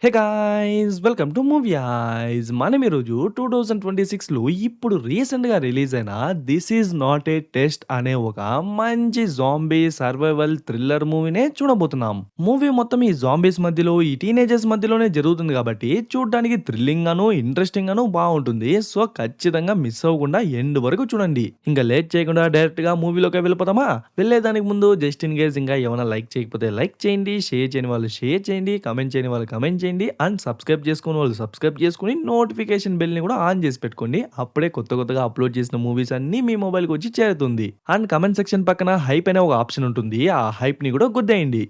Hey guys! Welcome to movie ice. మనం ఈరోజు 2026లో ఇప్పుడు రీసెంట్‌గా రిలీజ్ అయిన 'this is not a test' అనే ఒక మంచి జాంబీ సర్వైవల్ థ్రిల్లర్ మూవీనే చూడబోతున్నాం. మూవీ మొత్తం ఈ జాంబీస్ మధ్యలో, ఈ టీనేజర్స్ మధ్యలోనే జరుగుతుంది కాబట్టి చూడ్డానికి థ్రిల్లింగ్‌గాను, ఇంట్రెస్టింగ్‌గాను బావుంటుంది. సో, ఖచ్చితంగా మిస్ అవ్వకుండా ఎండ్ వరకు చూడండి. ఇంక లేట్ చేయకుండా డైరెక్ట్‌గా మూవీలోకి వెళ్ళిపోదామా? వెళ్ళేదానికి ముందు జస్ట్ ఇన్ కేస్ ఇంకా ఏమైనా లైక్ చేయకపోతే లైక్ చేయండి, షేర్ చేయని వాళ్ళు షేర్ చేయండి, కామెంట్ చేయని వాళ్ళు కామెంట్ చేయండి అండ్ సబ్స్క్రైబ్ చేసుకునే వాళ్ళు సబ్స్క్రైబ్ చేసుకొని నోటిఫికేషన్ బెల్‌ని కూడా ఆన్ చేసి పెట్టుకోండి. అప్పుడే కొత్తగా అప్‌లోడ్ చేసిన మూవీస్ అన్నీ మీ మొబైల్‌కి వచ్చి చేరుతుంది. అండ్ కామెంట్ సెక్షన్ పక్కన హైప్ అనే ఒక ఆప్షన్ ఉంటుంది. ఆ హైప్‌ని కూడా గుద్దేయండి.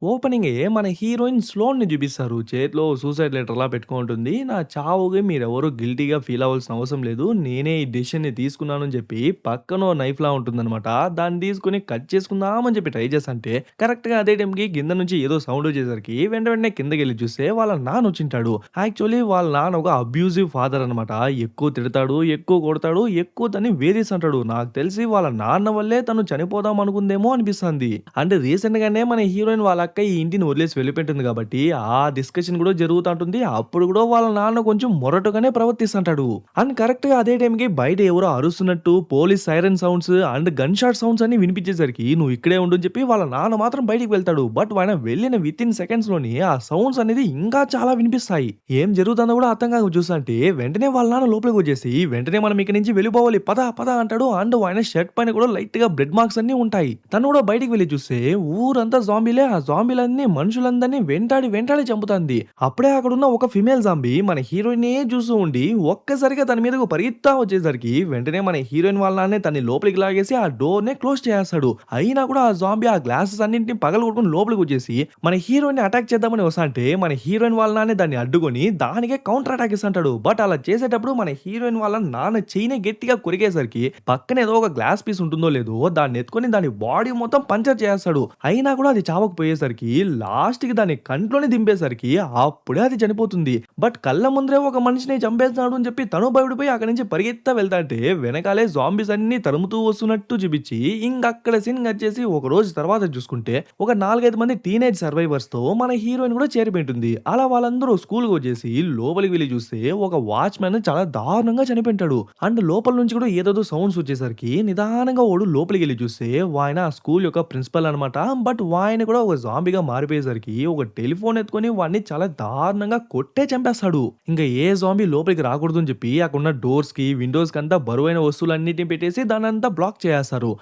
ఓపెనింగే మన హీరోయిన్ స్లోన్‌ని చూపిస్తారు. చేతిలో సూసైడ్ లెటర్‌లా పెట్టుకొనుంటుంది. నా చావుకి మీరెవరు గిల్టీ‌గా ఫీల్ అవ్వాల్సిన అవసరం లేదు. నేనే ఈ డెసిషన్‌ని తీసుకున్నాను అని చెప్పి పక్కన ఓ నైఫ్‌లా ఉంటుందన్నమాట. దాన్ని తీసుకొని కట్ చేసుకుందాం అని చెప్పి ట్రై చేస్తంటే కరెక్ట్‌గా అదే టైంకి కింద నుంచి ఏదో సౌండ్ వచ్చేసరికి వెంటనే కిందకెళ్ళి చూస్తే వాళ్ళ నాన్న వచ్చుంటాడు. యాక్చువల్లీ వాళ్ళ నాన్న ఒక అబ్యూసివ్ ఫాదర్ అన్నమాట. ఎక్కువ తిడతాడు, ఎక్కువ కొడతాడు, ఎక్కువ తన్ని వేధిస్తుంటాడు. నాకు తెలిసి వాళ్ళ నాన్న వల్లే తను చనిపోదాం అనుకుందేమో అనిపిస్తుంది. అంటే రీసెంట్‌గానే మన హీరోయిన్ వాళ్ళ అక్క ఈ ఇంటిని వదిలేసి వెళ్ళిపోయింటుంది కాబట్టి, ఆ డిస్కషన్ కూడా జరుగుతా ఉంటుంది. అప్పుడు కూడా వాళ్ళ నాన్న కొంచెం మొరటుగానే ప్రవర్తిస్తుంటాడు. అండ్ కరెక్ట్‌గా అదే టైంకి బయట ఎవరో అరుస్తున్నట్టు police siren sounds and gun shot sounds అన్ని వినిపించేసరికి నువ్వు ఇక్కడే ఉండు అని చెప్పి వాళ్ళ నాన్న మాత్రం బయటికి వెళ్తాడు. బట్ ఆయన వెళ్ళిన వితిన్ సెకండ్స్ లోని ఆ సౌండ్స్ అనేది ఇంకా చాలా వినిపిస్తాయి. ఏం జరుగుతుందో కూడా అర్థం కాక చూస్తుంటే వెంటనే వాళ్ళ నాన్న లోపలికి వచ్చేసి వెంటనే మనం ఇక్కడి నుంచి వెళ్ళిపోవాలి పద పద అంటాడు. అండ్ ఆయన షర్ట్ పైన కూడా లైట్ గా బ్లడ్ మార్క్స్ అన్ని ఉంటాయి. తను కూడా బయటికి వెళ్లి చూస్తే ఊరంతా జాంబీలే. ఆ జాంబీలన్నీ మనుషులందరినీ వెంటాడి వెంటాడి చంపుతాంది. అప్పుడే అక్కడున్న ఒక ఫిమేల్ జాంబీ మన హీరోయిన్ చూస్తూ ఉండి ఒక్కసారిగా తన మీదకు పరిగెత్తా వచ్చేసరికి వెంటనే మన హీరోయిన్ వాళ్ళ నాన్నే తన్ని లోపలికి లాగేసి ఆ డోర్ నే క్లోజ్ చేస్తాడు. అయినా కూడా ఆ జాంబీ ఆ గ్లాసెస్ అన్నింటిని పగలగొట్టుకుని లోపలికి వచ్చేసి మన హీరోయిన్ అటాక్ చేద్దామని వస్తాంటే మన హీరోయిన్ వాళ్ళ నాన్నే దాన్ని అడ్డుకొని దానికే కౌంటర్ అటాక్ ఇస్తుంటాడు. బట్ అలా చేసేటప్పుడు మన హీరోయిన్ వాళ్ళ నాన్న చెయ్యిని గట్టిగా కొరికేసరికి పక్కన ఏదో ఒక గ్లాస్ పీస్ ఉంటుందో లేదో దాన్ని ఎత్తుకొని దాని బాడీ మొత్తం పంచర్ చేస్తాడు. అయినా కూడా అది చావకపోయేసరికి లాస్ట్ కి దాని కంట్లోనే దింపేసరికి అప్పుడే అది చనిపోతుంది. బట్ కళ్ళ ముందరే ఒక మనిషిని చంపేస్తున్నాడు అని చెప్పి తను భయపడిపోయి అక్కడి నుంచి పరిగెత్తా వెళ్తాంటే వెనకాలే జాంబీస్ అన్ని తరుముతూ వస్తున్నట్టు చూపించి ఇంకక్కడ సీన్ వచ్చేసి ఒక రోజు తర్వాత చూసుకుంటే ఒక 4-5 మంది టీనేజ్ సర్వైవర్స్ తో మన హీరోయిన్ కూడా చేరిపోయింటుంది. అలా వాళ్ళందరూ స్కూల్ కి వచ్చేసి లోపలికి వెళ్లి చూస్తే ఒక వాచ్‌మెన్ చాలా దారుణంగా చనిపోయింటాడు. అండ్ లోపల నుంచి కూడా ఏదేదో సౌండ్స్ వచ్చేసరికి నిదానంగా ఓడు లోపలికి వెళ్లి చూస్తే వాయన ఆ స్కూల్ యొక్క ప్రిన్సిపల్ అన్నమాట. బట్ వాయన కూడా ఒక జాంబీగా మారిపోయేసరికి ఒక టెలిఫోన్ ఎత్తుకొని వాడిని చాలా దారుణంగా కొట్టే చంపేస్తాడు. ఇంకా ఏ జాంబీ లోపలికి రాకూడదు అని చెప్పి అక్కడున్న డోర్స్ కి విండోస్ కి అంతా బరువైన వస్తువులన్నిటిని పెట్టేసి దాన్నంతా బ్లాక్ చేసేస్తారు.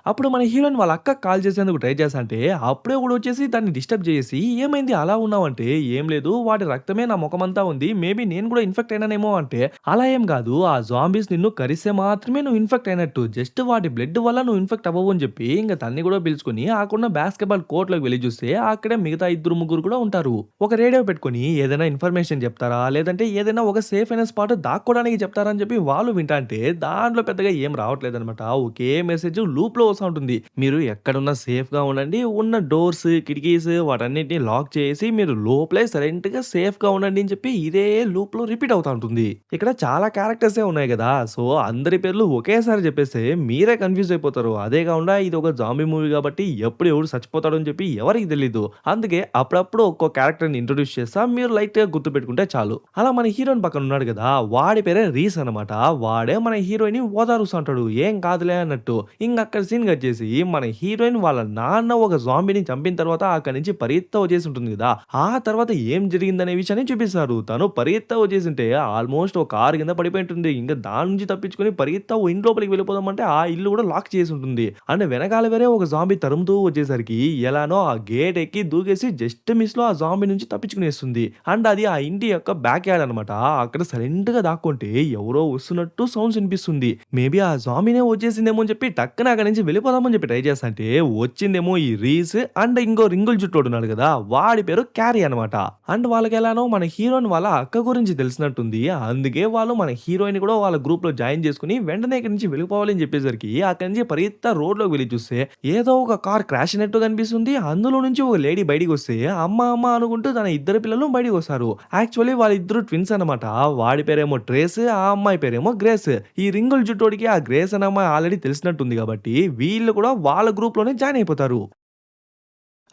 అప్పుడు మన హీరోయిన్ వాళ్ళ అక్కకి కాల్ చేసేందుకు ట్రై చేస్తాంటే, అప్పుడే ఒకడొచ్చేసి దాన్ని డిస్టర్బ్ చేసేసి, "ఏమైంది అలా ఉన్నావంటే?" "ఏం లేదు. వాటి రక్తమే నా మొఖమంతా ఉంది. మేబీ నేను కూడా ఇన్ఫెక్ట్ అయినానేమో" అంటే, "అలా ఏం కాదు. ఆ జాంబీస్ నిన్ను కరిస్తే మాత్రమే నువ్వు ఇన్ఫెక్ట్ అయినట్టు. జస్ట్ వాటి బ్లడ్ వల్ల నువ్వు ఇన్ఫెక్ట్ అవ్వవు" అని చెప్పి ఇంక తన్ని కూడా పిలుచుకొని ఆకున్న బాస్కెట్‌బాల్ కోర్ట్‌లోకి వెళ్లి చూస్తే, అక్కడే మిగతా ఇద్దరు, ముగ్గురు కూడా ఉంటారు. ఒక రేడియో పెట్టుకొని ఏదైనా ఇన్ఫర్మేషన్ చెప్తారా? లేదంటే ఏదైనా ఒక సేఫ్ అయిన స్పాట్ దాక్కోవడానికి చెప్తారా? అని చెప్పి వాళ్ళు వింటాంటే, దాంట్లో పెద్దగా ఏం రావట్లేదనమాట. ఒకే మెసేజ్ లూప్‌లో వస్తా ఉంటుంది. మీరు ఎక్కడున్నా సేఫ్‌గా ఉండండి. ఉన్న డోర్స్, కిటికీస్ వాటన్నిటిని లాక్ చేసి మీరు లోపలే సైలెంట్‌గా సేఫ్‌గా ఉండండి అని చెప్పి ఇదే లూప్‌లో రిపీట్ అవుతా ఉంటుంది. ఇక్కడ చాలా క్యారెక్టర్సే ఉన్నాయి గదా! సో, అందరి పేర్లు ఒకేసారి చెప్పేస్తే మీరే కన్‌ఫ్యూజ్ అయిపోతారు. అదే కాకుండా ఇది ఒక జాంబీ మూవీ కాబట్టి ఎప్పుడు ఎవడు చచ్చిపోతాడో అని చెప్పి ఎవరికీ తెలీదు. అందుకే అప్పుడప్పుడు ఒక్కో క్యారెక్టర్‌ని ఇంట్రొడ్యూస్ చేస్తా. మీరు లైట్‌గా గుర్తుపెట్టుకుంటే చాలు. అలా మన హీరోయిన్ పక్కన ఉన్నాడు గదా! వాడి పేరే రీస్ అనమాట. వాడే మన హీరోయిన్‌ని ఓదారుస్తుంటాడు. ఏం కాదులే అన్నట్టు. ఇంగక్కడ సీన్ కట్ చేసి మన హీరోయిన్ వాళ్ళ నాన్న ఒక జాంబీని చంపిన తర్వాత అక్కడి నుంచి పరిగెత్తా వచ్చేసి ఉంటుంది కదా! ఆ తర్వాత ఏం జరిగిందనే విషయాన్ని చూపిస్తారు. తను పరిగెత్తా వచ్చేసుంటే ఆల్మోస్ట్ ఒక కారు కింద పడిపోయి ఉంటుంది. ఇంక దాని నుంచి తప్పించుకొని పరిగెత్తా ఓ ఇంటి లోపలికి వెళ్ళిపోదామంటే ఆ ఇల్లు కూడా లాక్ చేసి ఉంటుంది. అండ్ వెనకాల వేరే ఒక జాంబీ తరుముతూ వచ్చేసరికి ఎలానో ఆ గేట్ ఎక్కి దూకేసి జస్ట్ మిస్‌లో ఆ జాంబీ నుంచి తప్పించుకునేస్తుంది. అండ్ అది ఆ ఇంటి యొక్క బ్యాక్ యార్డ్ అనమాట. అక్కడ సైలెంట్‌గా దాక్కుంటే ఎవరో వస్తున్నట్టు సౌండ్స్ వినిపిస్తుంది. మేబీ ఆ జాంబీనే వచ్చేసిందేమో అని చెప్పి టక్కన అక్కడి నుంచి వెళ్ళిపోదామని చెప్పి ట్రై చేస్తాంటే వచ్చిందేమో ఈ రీస్ అండ్ ఇంకో రింగుల్ జుట్టోడు ఉన్నాడు కదా! వాడి పేరు క్యారీ అనమాట. అండ్ వాళ్ళకెలానో మన హీరోయిన్ వాళ్ళ అక్క గురించి తెలిసినట్టుంది. అందుకే వాళ్ళు మన హీరోయిన్ కూడా వాళ్ళ గ్రూప్‌లో జాయిన్ చేసుకొని వెంటనే ఇక్కడి నుంచి వెళ్ళిపోవాలి అని చెప్పేసరికి అక్కడి నుంచి పరిగెత్తా రోడ్‌లోకి వెళ్లి చూస్తే ఏదో ఒక కార్ క్రాష్ అయినట్టు కనిపిస్తుంది. అందులో నుంచి ఒక లేడీ బయటికొస్తే అమ్మ అమ్మ అనుకుంటూ తన ఇద్దరు పిల్లలు బయటికొస్తారు. యాక్చువల్లీ వాళ్ళిద్దరు ట్విన్స్ అనమాట. వాడి పేరేమో ట్రేస్, ఆ అమ్మాయి పేరేమో గ్రేస్. ఈ రింగుల్ జుట్టోడికి ఆ గ్రేస్ అనే అమ్మాయి ఆల్రెడీ తెలిసినట్టుంది కాబట్టి వీళ్ళు కూడా వాళ్ళ గ్రూప్‌లోనే జాయిన్ అయిపోతారు.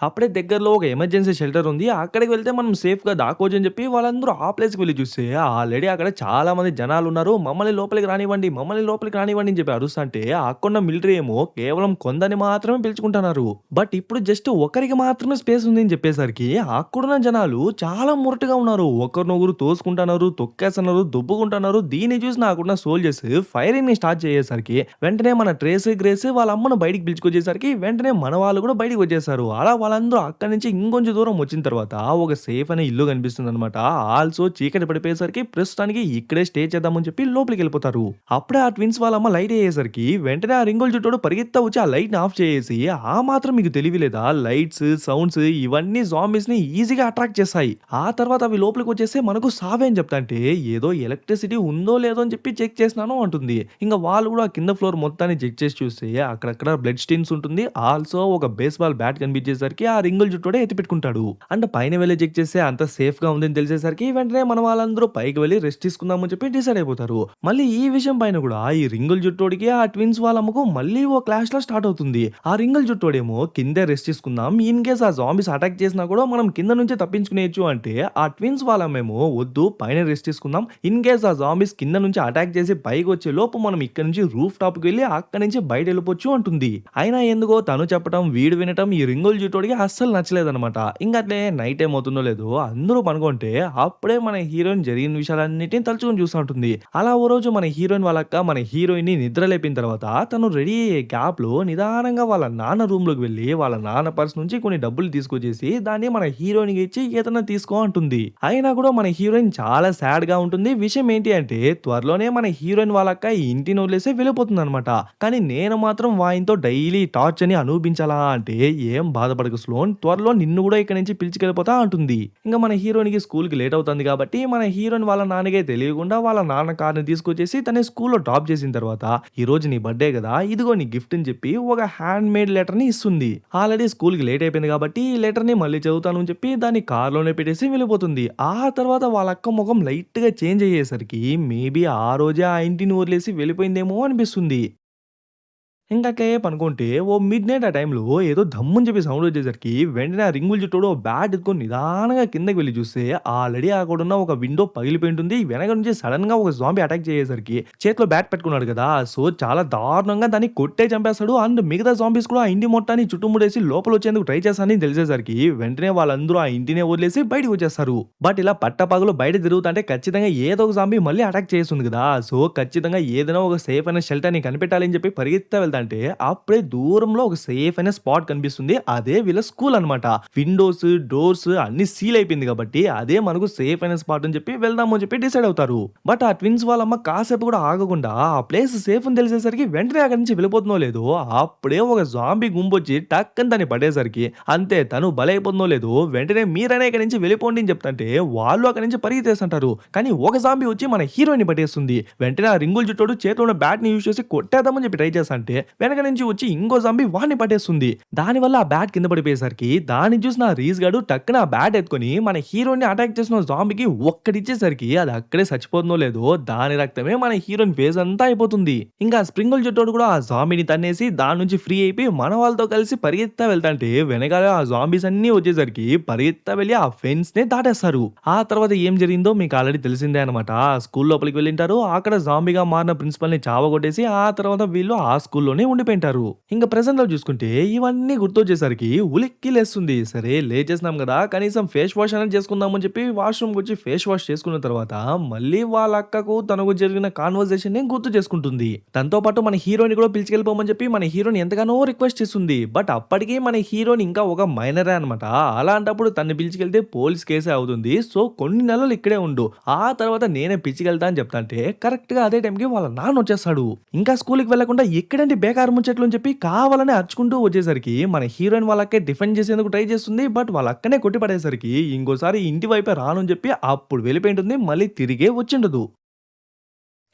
అప్పుడే దగ్గరలో ఒక ఎమర్జెన్సీ షెల్టర్ ఉంది. అక్కడికి వెళ్తే మనం సేఫ్‌గా దాక్కోవచ్చు అని చెప్పి వాళ్ళందరూ ఆ ప్లేస్‌కి వెళ్లి చూస్తే ఆల్రెడీ అక్కడ చాలా మంది జనాలున్నారు. మమ్మల్ని లోపలికి రానివ్వండి, మమ్మల్ని లోపలికి రానివ్వండి అని చెప్పి అరుస్తంటే అక్కడున్న మిలిటరీ ఏమో కేవలం కొందరిని మాత్రమే పిలుచుకుంటున్నారు. బట్ ఇప్పుడు జస్ట్ ఒకరికి మాత్రమే స్పేస్ ఉంది అని చెప్పేసరికి అక్కడున్న జనాలు చాలా మొరటుగా ఉన్నారు. ఒకరినొకరు తోసుకుంటున్నారు, తొక్కేస్తున్నారు, దొబ్బుకుంటున్నారు. దీన్ని చూసి నాకున్న సోల్జర్స్ ఫైరింగ్‌ని స్టార్ట్ చేసేసరికి వెంటనే మన గ్రేస్ వాళ్ళ అమ్మను బయటికి పిలుచుకొచ్చేసరికి వెంటనే మన వాళ్ళు కూడా బయటికి వచ్చేసారు. అలా వాళ్ళందరూ అక్కడి నుంచి ఇంకొంచెం దూరం వచ్చిన తర్వాత ఒక సేఫ్ అనే ఇల్లు కనిపిస్తుందనమాట. ఆల్సో చీకటి పడిపోయేసరికి ప్రస్తుతానికి ఇక్కడే స్టే చేద్దామని చెప్పి లోపలికెళ్ళిపోతారు. అప్పుడే ఆ ట్విన్స్ వాళ్ళమ్మ లైట్ ఎయ్యేసరికి వెంటనే ఆ రింగుల జుట్టోడు పరిగెత్తా వచ్చి ఆ లైట్‌ని ఆఫ్ చేసేసి, "ఆ మాత్రం మీకు తెలివి లేదా? లైట్స్, సౌండ్స్ ఇవన్నీ జాంబీస్‌ని ఈజీగా అట్రాక్ట్ చేస్తాయి. ఆ తర్వాత అవి లోపలికొచ్చేస్తే మనకు సావే" అని చెప్తాంటే, "ఏదో ఎలక్ట్రిసిటీ ఉందో లేదో అని చెప్పి చెక్ చేసినాను" అంటుంది. ఇంక వాళ్ళు కూడా కింద ఫ్లోర్ మొత్తాన్ని చెక్ చేసి చూస్తే అక్కడక్కడ బ్లడ్ స్టెయిన్స్ ఉంటుంది. ఆల్సో ఒక బేస్‌బాల్ బ్యాట్ కనిపించేసరికి ఆ రింగుల జుట్టోడే ఎత్తిపెట్టుకుంటాడు. అండ్ పైన వెళ్లి చెక్ చేస్తే అంతా సేఫ్‌గా ఉందని తెలిసేసరికి వెంటనే మన వాళ్ళందరూ పైకి వెళ్లి రెస్ట్ తీసుకుందాం అని చెప్పి డిసైడ్ అయిపోతారు. మళ్ళీ ఈ విషయం పైన కూడా ఈ రింగుల జుట్టోడికి ఆ ట్విన్స్ వాళ్ళమ్మకు మళ్ళీ ఓ క్లాష్‌లా స్టార్ట్ అవుతుంది. ఆ రింగుల జుట్టోడేమో కిందే రెస్ట్ తీసుకుందాం. ఇన్ కేస్ ఆ జాంబీస్ అటాక్ చేసినా కూడా మనం కింద నుంచే తప్పించుకునేయొచ్చు అంటే ఆ ట్విన్స్ వాళ్ళమ్మేమో వద్దు పైన రెస్ట్ తీసుకుందాం. ఇన్ కేస్ ఆ జాంబీస్ కింద నుంచి అటాక్ చేసి పైకొచ్చే లోపు మనం ఇక్కడ నుంచి రూఫ్ టాప్‌కి వెళ్లి అక్కడి నుంచి బయట వెళ్ళిపోవచ్చు అంటుంది. అయినా ఎందుకో తను చెప్పటం, వీడు వినటం ఈ రింగుల జుట్టోడికి అస్సలు నచ్చలేదన్నమాట. ఇంక అట్లే నైట్ టైమ్ అవుతుందో లేదో అందరూ పనుకుంటే అప్పుడే మన హీరోయిన్ జరిగిన విషయాలన్నిటిని తలుచుకొని చూస్తా ఉంటుంది. అలా ఓ రోజు మన హీరోయిన్ వాళ్ళ అక్క మన హీరోయిన్‌ని నిద్ర లేపిన తర్వాత తను రెడీ అయ్యే గ్యాప్‌లో నిదానంగా వాళ్ళ నాన్న రూమ్‌లోకి వెళ్లి వాళ్ళ నాన్న పర్స్ నుంచి కొన్ని డబ్బులు తీసుకొచ్చేసి దాన్ని మన హీరోయిన్‌కి ఇచ్చి ఏదైనా తీసుకో అంటుంది. అయినా కూడా మన హీరోయిన్ చాలా సాడ్‌గా ఉంటుంది. విషయం ఏంటి అంటే త్వరలోనే మన హీరోయిన్ వాళ్ళ అక్క ఈ ఇంటిని వదిలేసి వెళ్ళిపోతుందన్నమాట. కానీ నేను మాత్రం వాయిన్‌తో డైలీ టార్చర్‌ని అనుభవించాలా అంటే ఏం బాధపడకు స్లోన్ త్వరలో నిన్ను కూడా ఇక్కడి నుంచి పిలుచుకెళ్ళిపోతా అంటుంది. ఇంక మన హీరోయిన్‌కి స్కూల్‌కి లేట్ అవుతుంది కాబట్టి మన హీరోయిన్ వాళ్ళ నాన్నకే తెలియకుండా వాళ్ళ నాన్న కార్‌ని తీసుకొచ్చేసి తనని స్కూల్‌లో డ్రాప్ చేసిన తర్వాత ఈ రోజు నీ బర్త్‌డే కదా! ఇదిగో నీ గిఫ్ట్ అని చెప్పి ఒక హ్యాండ్ మేడ్ లెటర్‌ని ఇస్తుంది. ఆల్రెడీ స్కూల్‌కి లేట్ అయిపోయింది కాబట్టి ఈ లెటర్‌ని మళ్ళీ చదువుతాను అని చెప్పి దాన్ని కార్‌లోనే పెట్టేసి వెళ్ళిపోతుంది. ఆ తర్వాత వాళ్ళ అక్క మొఖం లైట్‌గా చేంజ్ అయ్యేసరికి మేబీ ఆ రోజే ఆ ఇంటిని వదిలేసి వెళ్ళిపోయిందేమో అనిపిస్తుంది. ఇంకట్లే పనుకుంటే ఓ మిడ్‌నైట్ ఆ టైంలో ఏదో ధమ్మని చెప్పి సౌండ్ వచ్చేసరికి వెంటనే ఆ రింగుల జుట్టోడు ఓ బ్యాట్ ఎత్తుకొని నిదానంగా కిందకి వెళ్లి చూస్తే ఆల్రెడీ అక్కడున్న ఒక విండో పగిలిపోయి ఉంటుంది. వెనక నుంచి సడెన్‌గా ఒక జాంబీ అటాక్ చేసేసరికి చేతిలో బ్యాట్ పెట్టుకున్నాడు కదా! సో, చాలా దారుణంగా దాన్ని కొట్టే చంపేస్తాడు. అండ్ మిగతా జాంబీస్ కూడా ఆ ఇంటి మొత్తాన్ని చుట్టుముడేసి లోపలొచ్చేందుకు ట్రై చేస్తారని తెలిసేసరికి వెంటనే వాళ్ళందరూ ఆ ఇంటినే వదిలేసి బయటికొచ్చేస్తారు. బట్ ఇలా పట్టపగలు బయట తిరుగుతుంటే ఖచ్చితంగా ఏదో ఒక జాంబీ మళ్ళీ అటాక్ చేస్తుంది కదా! సో, ఖచ్చితంగా ఏదైనా ఒక సేఫ్ అయిన షెల్టర్‌ని కనిపెట్టాలి అని చెప్పి పరిగెత్తుతా వెళ్తాంటే అప్పుడే దూరంలో ఒక సేఫ్ అయిన స్పాట్ కనిపిస్తుంది. అదే వీళ్ళ స్కూల్ అన్నమాట. విండోస్, డోర్స్ అన్నీ సీల్ అయిపోయింది కాబట్టి అదే మనకు సేఫ్ అయిన స్పాట్ అని చెప్పి వెళ్దాము అని చెప్పి డిసైడ్ అవుతారు. బట్ ఆ ట్విన్స్ వాళ్ళమ్మ కాసేపు కూడా ఆగకుండా ఆ ప్లేస్ సేఫ్ అని తెలిసేసరికి వెంటనే అక్కడి నుంచి వెళ్ళిపోతుందో లేదో అప్పుడే ఒక జాంబీ గుంపొచ్చి టక్కని దాన్ని పడేసరికి అంతే తను బలైపోతుందో లేదో వెంటనే మీరైనా ఇక్కడి నుంచి వెళ్ళిపోండి అని చెప్తుంటే వాళ్ళు అక్కడి నుంచి పరిగెత్తేస్తుంటారు. కానీ ఒక జాంబీ వచ్చి మన హీరోయిన్‌ని పట్టేస్తుంది. వెంటనే ఆ రింగుల జుట్టోడు చేతిలో ఉన్న బ్యాట్‌ని యూజ్ చేసి కొట్టేద్దామని చెప్పి ట్రై చేస్తాంటే వెనక నుంచి వచ్చి ఇంకో జాంబీ వాడిని పట్టేస్తుంది. దానివల్ల ఆ బ్యాట్ కింద పడిపోయేసరికి దాన్ని చూసిన ఆ రీస్ గాడు టక్కున ఆ బ్యాట్ ఎత్తుకొని మన హీరోని అటాక్ చేసిన జాంబీకి ఒక్కటిచ్చేసరికి అది అక్కడే చచ్చిపోతుందో లేదో దాని రక్తమే మన హీరోయిన్ ఫేస్ అంతా అయిపోతుంది. ఇంకా స్ప్రింగుల్ జుట్టోడు కూడా ఆ జాంబీని తన్నేసి దాని నుంచి ఫ్రీ అయిపోయి మన వాళ్ళతో కలిసి పరిగెత్తా వెళ్తాంటే వెనకాల ఆ జాంబీస్ అన్ని వచ్చేసరికి పరిగెత్తా వెళ్ళి ఆ ఫెన్స్ ని దాటేస్తారు. ఆ తర్వాత ఏం జరిగిందో మీకు ఆల్రెడీ తెలిసిందే అనమాట. స్కూల్ లోపలికి వెళ్ళింటారు. అక్కడ జాంబీగా మారిన ప్రిన్సిపల్ ని చావగొట్టేసి ఆ తర్వాత వీళ్ళు ఆ స్కూల్లోనే ఉండిపోయింటారు. ఇంకా ప్రెజెంట్ లో చూసుకుంటే ఇవన్నీ గుర్తొచ్చేసరికి ఉలిక్కి లేస్తుంది. సరే లేచేసినాం కదా కనీసం ఫేస్ వాష్ అనేది చేసుకుందాం అని చెప్పి వాష్రూమ్ వచ్చి ఫేస్ వాష్ చేసుకున్న తర్వాత మళ్ళీ వాళ్ళ అక్కకు తనకు జరిగిన కాన్వర్సేషన్ ని గుర్తు చేసుకుంటుంది. దాంతో పాటు మన హీరోని కూడా పిలిచుకెళ్ళిపోమని చెప్పి మన హీరోని ఎంతగానో రిక్వెస్ట్ చేస్తుంది. బట్ అప్పటికి మన హీరోని ఇంకా ఒక మైనరే అనమాట. అలాంటప్పుడు తన్ని పిలిచుకెళ్తే పోలీస్ కేసే అవుతుంది. సో కొన్ని నెలలు ఇక్కడే ఉండు. ఆ తర్వాత నేనే పిలిచుకెళ్తా అని చెప్తాంటే కరెక్ట్ గా అదే టైంకి వాళ్ళ నాన్న వచ్చేస్తాడు. ఇంకా స్కూల్కి వెళ్లకుండా ఎక్కడంటే బేకారు ముచ్చట్లు అని చెప్పి కావాలని అరుచుకుంటూ వచ్చేసరికి మన హీరోయిన్ వాళ్ళకే డిఫెండ్ చేసేందుకు ట్రై చేస్తుంది. బట్ వాళ్ళ అక్కనే కొట్టి పడేసరికి ఇంకోసారి ఇంటి వైపే రాను అని చెప్పి అప్పుడు వెళ్ళిపోయి ఉంటుంది. మళ్ళీ తిరిగే వచ్చిండదు.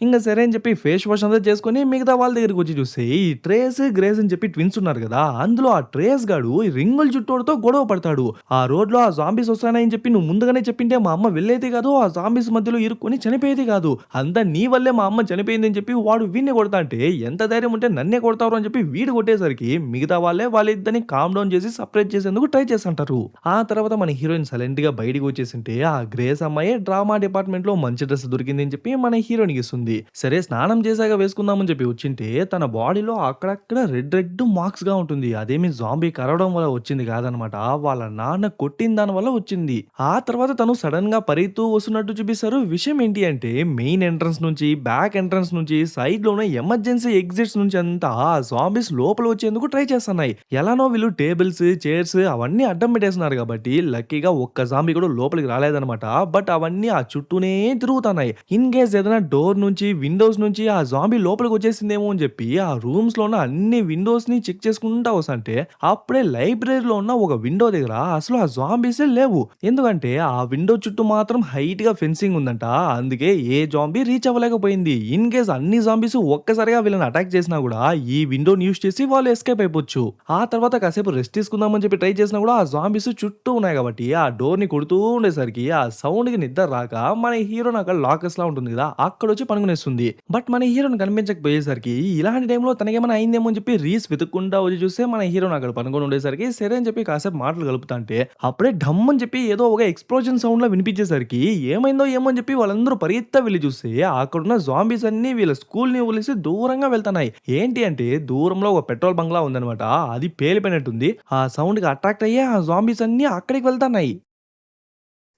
ఇంక సరే అని చెప్పి ఫేస్ వాష్ అంతా చేసుకొని మిగతా వాళ్ళ దగ్గరికొచ్చి చూస్తే, ఈ ట్రేస్, గ్రేస్ అని చెప్పి ట్విన్స్ ఉన్నారు గదా! అందులో ఆ ట్రేస్ గాడు ఈ రింగుల జుట్టోడితో గొడవ పడతాడు. ఆ రోడ్‌లో ఆ జాంబీస్ వస్తున్నాయని చెప్పి నువ్వు ముందుగానే చెప్పింటే మా అమ్మ వెళ్ళేది కాదు. ఆ జాంబీస్ మధ్యలో ఇరుక్కొని చనిపోయేది కాదు. అంతా నీ వల్లే మా అమ్మ చనిపోయిందని చెప్పి వాడు వీడిని కొడతాంటే, ఎంత ధైర్యం ఉంటే నన్నే కొడతారు అని చెప్పి వీడు కొట్టేసరికి మిగతా వాళ్ళే వాళ్ళిద్దరిని కామ్ డౌన్ చేసి సెపరేట్ చేసేందుకు ట్రై చేస్తుంటారు. ఆ తర్వాత మన హీరోయిన్ సైలెంట్‌గా బయటికి వచ్చేసింటే, ఆ గ్రేస్ అమ్మాయే డ్రామా డిపార్ట్‌మెంట్‌లో మంచి డ్రెస్ దొరికిందని చెప్పి మన హీరోయిన్‌కి ఇస్తుంది. సరే స్నానం చేశాక వేసుకుందామని చెప్పి వచ్చింటే తన బాడీలో అక్కడక్కడ రెడ్ రెడ్ మార్క్స్‌గా ఉంటుంది. అదేమి జాంబీ కరవడం వల్ల వచ్చింది కాదనమాట. వాళ్ళ నాన్న కొట్టిన దాని వల్ల వచ్చింది. ఆ తర్వాత తను సడెన్‌గా పరిగెత్తు వస్తున్నట్టు చూపిస్తారు. విషయం ఏంటి అంటే మెయిన్ ఎంట్రన్స్ నుంచి, బ్యాక్ ఎంట్రన్స్ నుంచి, సైడ్‌లోనే ఎమర్జెన్సీ ఎగ్జిట్స్ నుంచి అంతా ఆ జాంబీస్ లోపల వచ్చేందుకు ట్రై చేస్తున్నాయి. ఎలానో వీళ్ళు టేబుల్స్, చైర్స్ అవన్నీ అడ్డం పెట్టేస్తున్నారు కాబట్టి లక్కీగా ఒక్క జాంబీ కూడా లోపలికి రాలేదనమాట. బట్ అవన్నీ ఆ చుట్టూనే తిరుగుతున్నాయి. ఇన్ కేస్ ఏదైనా డోర్ నుంచి, విండోస్ నుంచి ఆ జాంబీ లోపలికి వచ్చేసిందేమో అని చెప్పి ఆ రూమ్స్‌లో ఉన్న అన్ని విండోస్‌ని చెక్ చేసుకుంటా వస్తుంటే అప్పుడే లైబ్రరీలో ఉన్న ఒక విండో దగ్గర అసలు ఆ జాంబీసే లేవు. ఎందుకంటే ఆ విండో చుట్టూ మాత్రం హైట్‌గా ఫెన్సింగ్ ఉందంట. అందుకే ఏ జాంబీ రీచ్ అవ్వలేకపోయింది. ఇన్ కేస్ అన్ని జాంబీస్ ఒక్కసారిగా వీళ్ళని అటాక్ చేసినా కూడా ఈ విండోని యూజ్ చేసి వాళ్ళు ఎస్కేప్ అయిపోవచ్చు. ఆ తర్వాత కాసేపు రెస్ట్ తీసుకుందామని చెప్పి ట్రై చేసినా కూడా ఆ జాంబీస్ చుట్టూ ఉన్నాయి కాబట్టి ఆ డోర్‌ని కొడుతూ ఉండేసరికి ఆ సౌండ్‌కి నిద్ర రాక మన హీరోయిన్ అక్కడ లాకర్స్‌లా ఉంటుంది కదా! అక్కడొచ్చి పనుకునేస్తుంది. బట్ మన హీరోయిన్ కనిపించకపోయేసరికి ఇలాంటి టైంలో తనకేమైనా అయిందేమో అని చెప్పి రీల్స్ వెతుక్కుంటా వచ్చి చూస్తే మన హీరోయిన్ అక్కడ పనుకొని ఉండేసరికి సరే అని చెప్పి కాసేపు మాటలు కలుపుతాంటే అప్పుడే ఢమ్ అని చెప్పి ఏదో ఒక ఎక్స్‌ప్లోజన్ సౌండ్‌లా వినిపించేసరికి ఏమైందో ఏమో అని చెప్పి వాళ్ళందరూ పరిగెత్తా వెళ్లి చూస్తే అక్కడున్న జాంబీస్ అన్నీ వీళ్ళ స్కూల్‌ని వదిలేసి దూరంగా వెళ్తున్నాయి. ఏంటి అంటే దూరంలో ఒక పెట్రోల్ బంక్‌లా ఉందన్నమాట. అది పేలిపోయినట్టుంది. ఆ సౌండ్‌కి అట్రాక్ట్ అయ్యి ఆ జాంబీస్ అన్నీ అక్కడికి వెళ్తన్నాయి.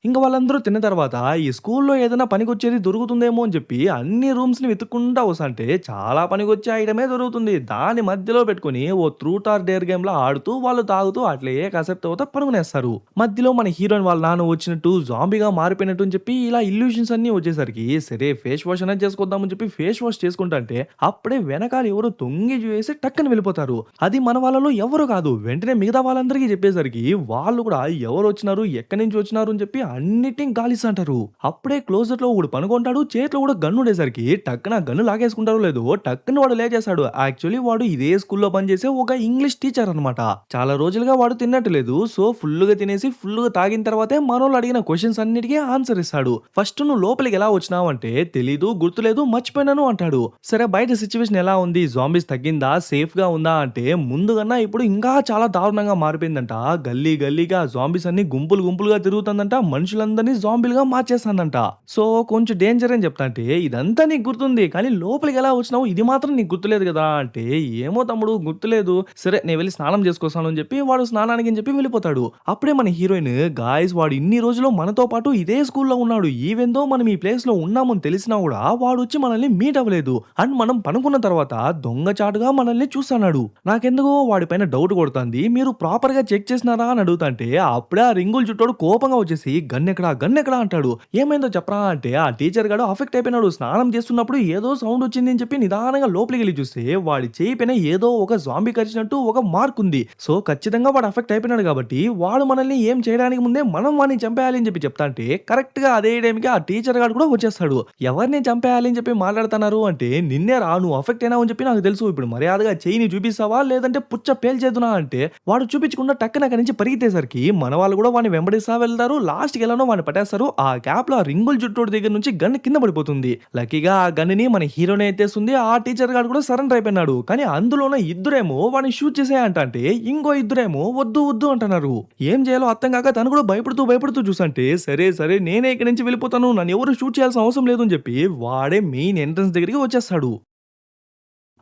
ఇంక వాళ్ళందరూ తిన్న తర్వాత ఈ స్కూల్లో ఏదైనా పనికొచ్చేది దొరుకుతుందేమో అని చెప్పి అన్ని రూమ్స్‌ని వెతుక్కుంటా వస్తాంటే చాలా పనికొచ్చే ఐటమే దొరుకుతుంది. దాన్ని మధ్యలో పెట్టుకొని ఓ ట్రూత్ ఆర్ డేర్ గేమ్‌లా ఆడుతూ వాళ్ళు తాగుతూ అట్లే కాసేపు తర్వాత పనుకునేస్తారు. మధ్యలో మన హీరోయిన్ వాళ్ళ నాన్న వచ్చినట్టు జాంబీగా మారిపోయినట్టు అని చెప్పి ఇలా ఇల్యూషన్స్ అన్నీ వచ్చేసరికి సరే ఫేస్ వాష్ అనేది చేసుకొద్దామని చెప్పి ఫేస్ వాష్ చేసుకుంటాంటే అప్పుడే వెనకాల ఎవరో తొంగి చూసేసి టక్కన వెళ్ళిపోతారు. అది మన వాళ్ళలో ఎవరు కాదు. వెంటనే మిగతా వాళ్ళందరికీ చెప్పేసరికి వాళ్ళు కూడా ఎవరొచ్చినారు, ఎక్కడి నుంచి వచ్చినారు అని చెప్పి అన్నిటిని గాలిస్తుంటారు. అప్పుడే క్లోజర్ లో ఒకడు పనుకుంటాడు. చేతిలో కూడా గన్ను ఉండేసరికి టక్కున ఆ గన్ను లాగేసుకుంటారో లేదో టక్కున వాడు లేచేస్తాడు. యాక్చువల్లీ వాడు ఇదే స్కూల్లో పనిచేసే ఒక ఇంగ్లీష్ టీచర్ అనమాట. చాలా రోజులుగా వాడు తిన్నట్టు లేదు. సో ఫుల్గా తినేసి ఫుల్గా తాగిన తర్వాతే మనోళ్ళు అడిగిన క్వశ్చన్స్ అన్నిటికీ ఆన్సర్ ఇస్తాడు. ఫస్ట్ నువ్వు లోపలికి ఎలా వచ్చినావు అంటే తెలీదు, గుర్తులేదు, మర్చిపోయినాను అంటాడు. సరే బయట సిచ్యువేషన్ ఎలా ఉంది, జాంబీస్ తగ్గిందా, సేఫ్ గా ఉందా అంటే ముందుగన్నా ఇప్పుడు ఇంకా చాలా దారుణంగా మారిపోయిందంట. గల్లీ గల్లీగా జాంబీస్ అన్ని గుంపులు గుంపులుగా తిరుగుతుందంట. మనుషులందరినీ జాంబీలుగా మార్చేస్తానంట. సో కొంచెం డేంజర్ అని చెప్తా అంటే ఇదంతా నీకు గుర్తుంది కానీ లోపలికి ఎలా వచ్చినావు ఇది మాత్రం నీకు గుర్తులేదు కదా అంటే ఏమో తమ్ముడు గుర్తులేదు. సరే నేను వెళ్ళి స్నానం చేసుకొస్తాను అని చెప్పి వాడు స్నానానికి అని చెప్పి వెళ్ళిపోతాడు. అప్పుడే మన హీరోయిన్ గాయస్ వాడు ఇన్ని రోజులు మనతో పాటు ఇదే స్కూల్లో ఉన్నాడు. ఈవెందో మనం ఈ ప్లేస్ లో ఉన్నామని తెలిసినా కూడా వాడు వచ్చి మనల్ని మీట్ అవ్వలేదు. అండ్ మనం పనుకున్న తర్వాత దొంగచాటుగా మనల్ని చూస్తున్నాడు. నాకెందుకో వాడి పైన డౌట్ కొడుతుంది. మీరు ప్రాపర్ గా చెక్ చేసినారా అని అడుగుతాంటే అప్పుడే ఆ రింగుల్ చుట్టోడు కోపంగా వచ్చేసి గన్నెక్కడా అంటాడు. ఏమైందో చెప్పరా అంటే ఆ టీచర్ గాడు అఫెక్ట్ అయిపోయినాడు. స్నానం చేస్తున్నప్పుడు ఏదో సౌండ్ వచ్చింది అని చెప్పి నిదానంగా లోపలికి వెళ్ళి చూస్తే వాడి చేయి పైన ఏదో ఒక జాంబీ కరిచినట్టు ఒక మార్క్ ఉంది. సో ఖచ్చితంగా వాడు అఫెక్ట్ అయిపోయినాడు కాబట్టి వాడు మనల్ని ఏం చేయడానికి ముందే మనం వాడిని చంపేయాలి అని చెప్పి చెప్తా అంటే కరెక్ట్ గా అదే టైంకి ఆ టీచర్ గాడు కూడా వచ్చేస్తాడు. ఎవరిని చంపేయాలి అని చెప్పి మాట్లాడుతున్నారు అంటే నిన్నే రా నువ్వు అఫెక్ట్ అయినావు అని చెప్పి నాకు తెలుసు. ఇప్పుడు మర్యాదగా చేయిని చూపిస్తావా లేదంటే పుచ్చ పేల్చేద్దునా అంటే వాడు చూపించకుండా టక్కన అక్కడి నుంచి పరిగెత్తేసరికి మన వాళ్ళు కూడా వాడిని వెంబడిస్తా వెళ్తారు. లాస్ట్ కి ఎలానో వాడిని పట్టేస్తారు. ఆ గ్యాప్ లో ఆ రింగుల్ జుట్టోడి దగ్గర నుంచి గన్ కింద పడిపోతుంది. లక్కీగా ఆ గన్ని మన హీరోనే ఎత్తేస్తుంది. ఆ టీచర్ గాడు కూడా సరెండర్ అయిపోయినాడు. కానీ అందులోనే ఇద్దరేమో వాడిని షూట్ చేసేయంటే ఇంకో ఇద్దరేమో వద్దు వద్దు అంటున్నారు. ఏం చేయాలో అర్థం కాక తను కూడా భయపడుతూ చూసంటే సరే నేనే ఇక్కడి నుంచి వెళ్ళిపోతాను, నన్ను ఎవరు షూట్ చేయాల్సిన అవసరం లేదు అని చెప్పి వాడే మెయిన్ ఎంట్రన్స్ దగ్గరికి వచ్చేస్తాడు.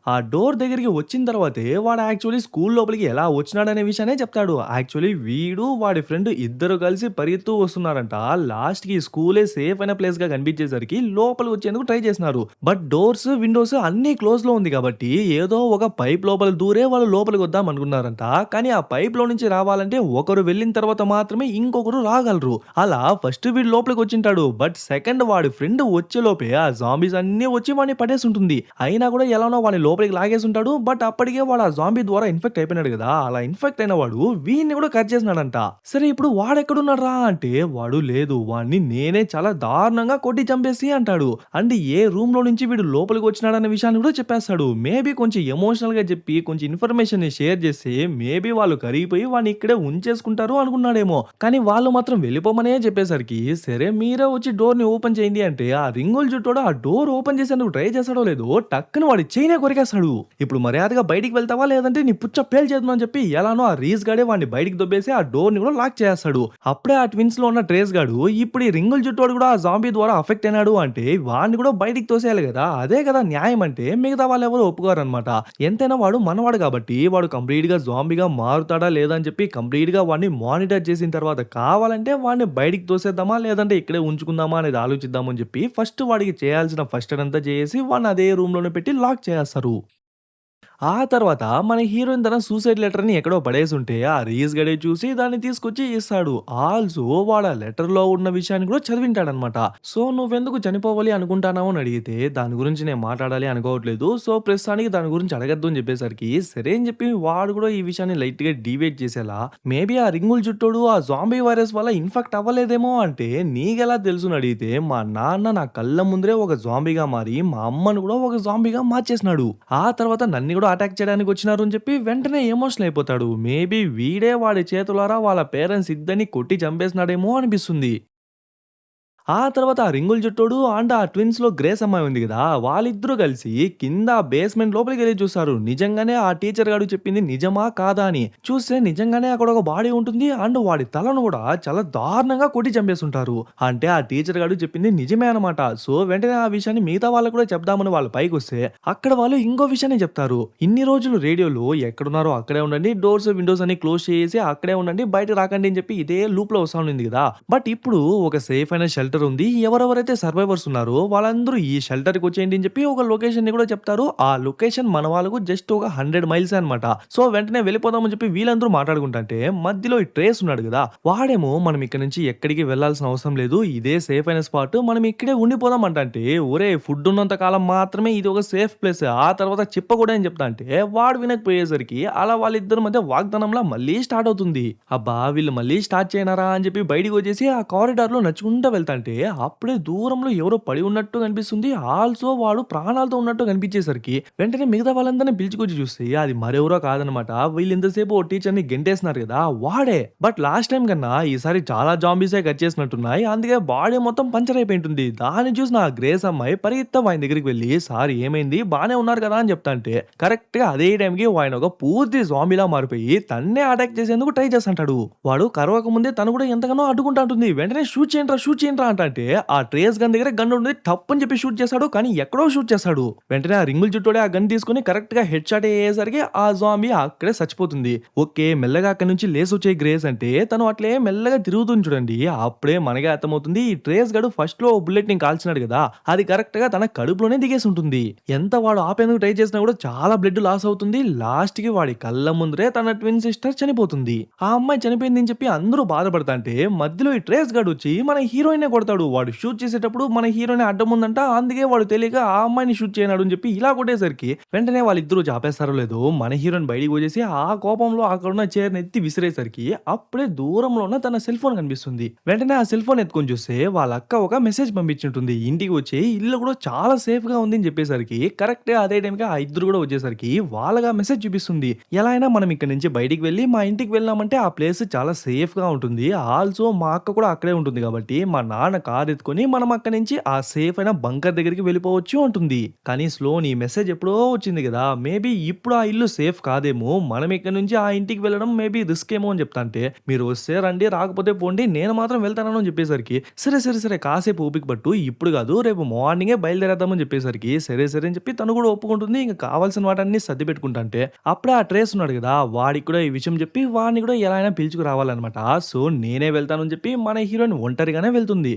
ఆ డోర్ దగ్గరికి వచ్చిన తర్వాతే వాడు యాక్చువల్లీ స్కూల్ లోపలికి ఎలా వచ్చినాడనే విషయాన్ని చెప్తాడు. యాక్చువల్లీ వీడు వాడి ఫ్రెండ్ ఇద్దరు కలిసి పరిగెత్తు వస్తున్నారంట. లాస్ట్ కి స్కూలే సేఫ్ అయిన ప్లేస్ గా కనిపించేసరికి లోపలికి వచ్చేందుకు ట్రై చేస్తున్నారు. బట్ డోర్స్, విండోస్ అన్ని క్లోజ్ లో ఉంది కాబట్టి ఏదో ఒక పైప్ లోపల దూరే వాళ్ళు లోపలికి వద్దాం అనుకున్నారంట. కానీ ఆ పైప్ లో నుంచి రావాలంటే ఒకరు వెళ్ళిన తర్వాత మాత్రమే ఇంకొకరు రాగలరు. అలా ఫస్ట్ వీడు లోపలికి వచ్చింటాడు. బట్ సెకండ్ వాడి ఫ్రెండ్ వచ్చే లోపే ఆ జాంబీస్ అన్ని వచ్చి వాడిని పడేసి ఉంటుంది. అయినా కూడా ఎలానో వాడిని లోపలికి లాగేసుంటాడు. బట్ అప్పటికే వాడు ఆ జాంబీ ద్వారా ఇన్ఫెక్ట్ అయిపోయినాడు గదా! అలా ఇన్ఫెక్ట్ అయిన వాడు వీడిని గూడా కట్ చేసినాడంట. సరే ఇప్పుడు వాడెక్కడున్నాడురా అంటే వాడు లేదు. వాడిని నేనే చాలా దారుణంగా కొట్టి చంపేసి అంటాడు. అండ్ ఏ రూమ్‌లో నుంచి వీడు లోపలికి వచ్చినాడన్న విషయాన్ని కూడా చెప్పేస్తాడు. మేబీ కొంచెం ఎమోషనల్‌గా చెప్పి కొంచెం ఇన్ఫర్మేషన్‌ని షేర్ చేస్తే మేబీ వాళ్ళు కరిగిపోయి వాడిని ఇక్కడే ఉంచేసుకుంటారు అనుకున్నాడేమో. కానీ వాళ్ళు మాత్రం వెళ్ళిపోమనే చెప్పేసరికి సరే మీరే వచ్చి డోర్‌ని ఓపెన్ చేయండి అంటే ఆ రింగుల జుట్టోడు ఆ డోర్ ఓపెన్ చేసేందుకు ట్రై చేస్తాడో లేదో టక్కున వాడి చెయ్యినే కొరికేస్తాడు. ఇప్పుడు మర్యాదగా బయటికి వెళ్తావా లేదంటే నీ పుచ్చ పేల్చేద్దాం అని చెప్పి ఎలానో ఆ రీస్ గాడే వాడిని బయటికి దొబ్బేసి ఆ డోర్‌ని కూడా లాక్ చేసేస్తాడు. అప్పుడే ఆ ట్విన్స్‌లో ఉన్న ట్రేస్ గాడు ఇప్పుడు ఈ రింగుల జుట్టోడు కూడా ఆ జాంబీ ద్వారా అఫెక్ట్ అయినాడు అంటే వాడిని కూడా బయటికి తోసేయాలి కదా! అదే కదా న్యాయం అంటే మిగతా వాళ్ళెవరు ఒప్పుకోరనమాట. ఎంతైనా వాడు మనవాడు కాబట్టి వాడు కంప్లీట్‌గా జాంబీగా మారుతాడా లేదా అని చెప్పి కంప్లీట్‌గా వాడిని మానిటర్ చేసిన తర్వాత కావాలంటే వాడిని బయటికి తోసేద్దామా లేదంటే ఇక్కడే ఉంచుకుందామా అనేది ఆలోచిద్దాం అని చెప్పి ఫస్ట్ వాడికి చేయాల్సిన ఫస్ట్ ఎయిడ్ అంతా చేసి వాడిని అదే రూమ్‌లోనే పెట్టి లాక్ చేసేస్తారు. ఆ తర్వాత మన హీరోయిన్ తన సూసైడ్ లెటర్‌ని ఎక్కడో పడేసుంటే, ఆ రీస్ గడే చూసి దాన్ని తీసుకొచ్చి ఇస్తాడు. ఆల్సో వాడు ఆ లెటర్‌లో ఉన్న విషయాన్ని కూడా చదివింటాడనమాట. సో, "నువ్వెందుకు చనిపోవాలి అనుకుంటున్నావు?" అని అడిగితే, "దాని గురించి నేను మాట్లాడాలి అనుకోవట్లేదు. సో, ప్రస్తుతానికి దాని గురించి అడగొద్దు" అని చెప్పేసరికి, సరే అని చెప్పి వాడు కూడా ఈ విషయాన్ని లైట్‌గా డీవియేట్ చేసేలా, మేబీ ఆ రింగుల చుట్టోడు ఆ జాంబీ వైరస్ వల్ల ఇన్ఫెక్ట్ అవ్వలేదేమో అంటే, "నీకెలా తెలుసు?" అని అడిగితే, "మా నాన్న నా కళ్ళ ముందరే ఒక జాంబీగా మారి, మా అమ్మను కూడా ఒక జాంబీగా మార్చేసినాడు. ఆ తర్వాత నన్ను కూడా అటాక్ చేయడానికి వచ్చినారు" అని చెప్పి వెంటనే ఎమోషనల్ అయిపోతాడు. మేబీ వీడే వాడి చేతులారా వాళ్ళ పేరెంట్స్ ఇద్దరిని కొట్టి చంపేసినాడేమో అనిపిస్తుంది. ఆ తర్వాత ఆ రింగుల జుట్టోడు అండ్ ఆ ట్విన్స్‌లో గ్రేస్ అమ్మాయి ఉంది గదా! వాళ్ళిద్దరూ కలిసి కింద బేస్‌మెంట్ లోపలికెళ్లి చూస్తారు. నిజంగానే ఆ టీచర్ గాడు చెప్పింది నిజమా? కాదా? అని. చూస్తే నిజంగానే అక్కడ ఒక బాడీ ఉంటుంది. అండ్ వాడి తలను గూడా చాలా దారుణంగా కొట్టి చంపేసుంటారు. అంటే ఆ టీచర్ గాడు చెప్పింది నిజమే అన్నమాట. సో, వెంటనే ఆ విషయాన్ని మిగతా వాళ్ళకి కూడా చెప్దామని వాళ్ళు పైకొస్తే, అక్కడ వాళ్ళు ఇంకో విషయాన్ని చెప్తారు. ఇన్ని రోజులు రేడియోలో ఎక్కడున్నారో అక్కడే ఉండండి. డోర్స్, విండోస్ అన్ని క్లోజ్ చేసేసి అక్కడే ఉండండి. బయటకి రాకండి అని చెప్పి ఇదే లూప్‌లో వస్తా ఉండింది గదా! బట్ ఇప్పుడు ఒక సేఫ్ అయిన షెల్టర్ ఉంది. ఎవరెవరైతే సర్వైవర్స్ ఉన్నారో వాళ్ళందరూ ఈ షెల్టర్‌కి వచ్చేయండి అని చెప్పి ఒక లొకేషన్‌ని కూడా చెప్తారు. ఆ లొకేషన్ మన వాళ్ళకు జస్ట్ ఒక 100 మైల్సే అన్నమాట. సో, వెంటనే వెళ్ళిపోదాం అని చెప్పి వీళ్ళందరూ మాట్లాడుకుంటుంటే మధ్యలో ఈ ట్రేస్ ఉన్నాడు గదా! వాడేమో మనం ఇక్కడి నుంచి ఎక్కడికి వెళ్ళాల్సిన అవసరం లేదు. ఇదే సేఫ్ అయిన స్పాట్. మనం ఇక్కడే ఉండిపోదాం అంటంటే, ఒరేయ్ ఫుడ్ ఉన్నంత కాలం మాత్రమే ఇది ఒక సేఫ్ ప్లేస్. ఆ తర్వాత చిప్పకూడదు అని చెప్తాంటే వాడు వినకపోయేసరికి అలా వాళ్ళిద్దరి మధ్య వాగ్దానంలా మళ్ళీ స్టార్ట్ అవుతుంది. అబ్బా! వీళ్ళు మళ్ళీ స్టార్ట్ చేయనారా అని చెప్పి బయటికొచ్చేసి ఆ కారిడార్‌లో నడుచుకుంటా వెళ్తాంటే అప్పుడే దూరంలో ఎవరో పడి ఉన్నట్టు కనిపిస్తుంది. ఆల్సో వాడు ప్రాణాలతో ఉన్నట్టు కనిపించేసరికి వెంటనే మిగతా వాళ్ళందరిని పిలుచుకొచ్చి చూస్తే అది మరెవరో కాదనమాట. వీళ్ళు ఇంతసేపు ఓ టీచర్‌ని గెంటేసినారు కదా! వాడే. బట్ లాస్ట్ టైమ్ కన్నా ఈసారి చాలా జాంబీసే కట్ చేసినట్టున్నాయి. అందుకే బాడీ మొత్తం పంక్చర్ అయిపోయి ఉంటుంది. దాన్ని చూసిన ఆ గ్రేస్ అమ్మాయి పరిగెత్తా వాని దగ్గరికి వెళ్లి, "సార్ ఏమైంది? బానే ఉన్నారు కదా!" అని చెప్తాంటే కరెక్ట్‌గా అదే టైంకి ఆయన ఒక పూర్తి జాంబీలా మారిపోయి తన్నే అటాక్ చేసేందుకు ట్రై చేస్తుంటాడు. వాడు కరవక ముందే తను కూడా ఎంతగానో అడ్డుకుంటా ఉంటుంది. వెంటనే షూట్ చేయండిరా అంటంటే ఆ ట్రేస్ గన్ దగ్గర గన్ ఉంటుంది. టప్పని చెప్పి షూట్ చేస్తాడు. కానీ ఎక్కడో షూట్ చేస్తాడు. వెంటనే ఆ రింగుల చుట్టూడే ఆ గన్ తీసుకొని కరెక్ట్‌గా హెడ్ షాట్ అయ్యేసరికి ఆ జాంబీ అక్కడే చచ్చిపోతుంది. ఓకే. మెల్లగా అక్కడి నుంచి లేసొచ్చే గ్రేస్ అంటే తను అట్లే మెల్లగా తిరుగుతుంది చూడండి. అప్పుడే మనకే అర్థమవుతుంది. ఈ ట్రేస్ గాడు ఫస్ట్‌లో బుల్లెట్‌ని కాల్చినాడు కదా! అది కరెక్ట్‌గా తన కడుపులోనే దిగేసి ఉంటుంది. ఎంత వాడు ఆపేందుకు ట్రై చేసినా కూడా చాలా బ్లడ్ లాస్ అవుతుంది. లాస్ట్‌కి వాడి కళ్ళ ముందరే తన ట్విన్ సిస్టర్ చనిపోతుంది. ఆ అమ్మాయి చనిపోయిందని చెప్పి అందరూ బాధపడతాంటే మధ్యలో ఈ ట్రేస్ గాడు వచ్చి మన హీరోయిన్‌నే కొడతాడు. వాడు షూట్ చేసేటప్పుడు మన హీరోయిన్ అడ్డం ఉందంట. అందుకే వాడు తెలియక ఆ అమ్మాయిని షూట్ చేయనాడు అని చెప్పి ఇలా కొట్టేసరికి వెంటనే వాళ్ళిద్దరూ ఆపేస్తారో లేదో మన హీరోయిన్ బయటికి వచ్చేసి ఆ కోపంలో అక్కడున్న చైర్‌ని ఎత్తి విసిరేసరికి అప్పుడే దూరంలో ఉన్న తన సెల్ ఫోన్ కనిపిస్తుంది. వెంటనే ఆ సెల్ ఫోన్ ఎత్తుకొని చూస్తే వాళ్ళ అక్క ఒక మెసేజ్ పంపించుంటుంది. ఇంటికి వచ్చి ఇల్లు కూడా చాలా సేఫ్‌గా ఉంది అని చెప్పేసరికి కరెక్ట్‌గా అదే టైంకి ఆ ఇద్దరు కూడా వచ్చేసరికి వాళ్ళగా మెసేజ్ చూపిస్తుంది. ఎలా అయినా మనం ఇక్కడి నుంచి బయటికి వెళ్లి మా ఇంటికి వెళ్ళామంటే ఆ ప్లేస్ చాలా సేఫ్‌గా ఉంటుంది. ఆల్సో మా అక్క కూడా అక్కడే ఉంటుంది కాబట్టి మా నాన్న కార్ ఎత్తుకొని మనం అక్కడి నుంచి ఆ సేఫ్ అయిన బంకర్ దగ్గరికి వెళ్ళిపోవచ్చు అంటుంది. కానీ స్లోన్ ఈ మెసేజ్ ఎప్పుడో వచ్చింది కదా! మేబీ ఇప్పుడు ఆ ఇల్లు సేఫ్ కాదేమో. మనం ఇక్కడి నుంచి ఆ ఇంటికి వెళ్ళడం మేబీ రిస్క్ ఏమో అని చెప్తాంటే, మీరు వస్తే రండి రాకపోతే పోండి నేను మాత్రం వెళ్తాను అని చెప్పేసరికి, సరే కాసేపు ఓపిక పట్టు ఇప్పుడు కాదు రేపు మార్నింగే బయలుదేరేద్దామని చెప్పేసరికి, సరే అని చెప్పి తను కూడా ఒప్పుకుంటుంది. ఇంక కావాల్సిన వాటన్ని సర్ది పెట్టుకుంటాంటే, అప్పుడే ఆ ట్రేస్ ఉన్నాడు కదా! వాడికి కూడా ఈ విషయం చెప్పి వాడిని కూడా ఎలా అయినా పిలుచుకురావాలన్నమాట. సో నేనే వెళ్తానని చెప్పి మన హీరోయిన్ ఒంటరిగానే వెళ్తుంది.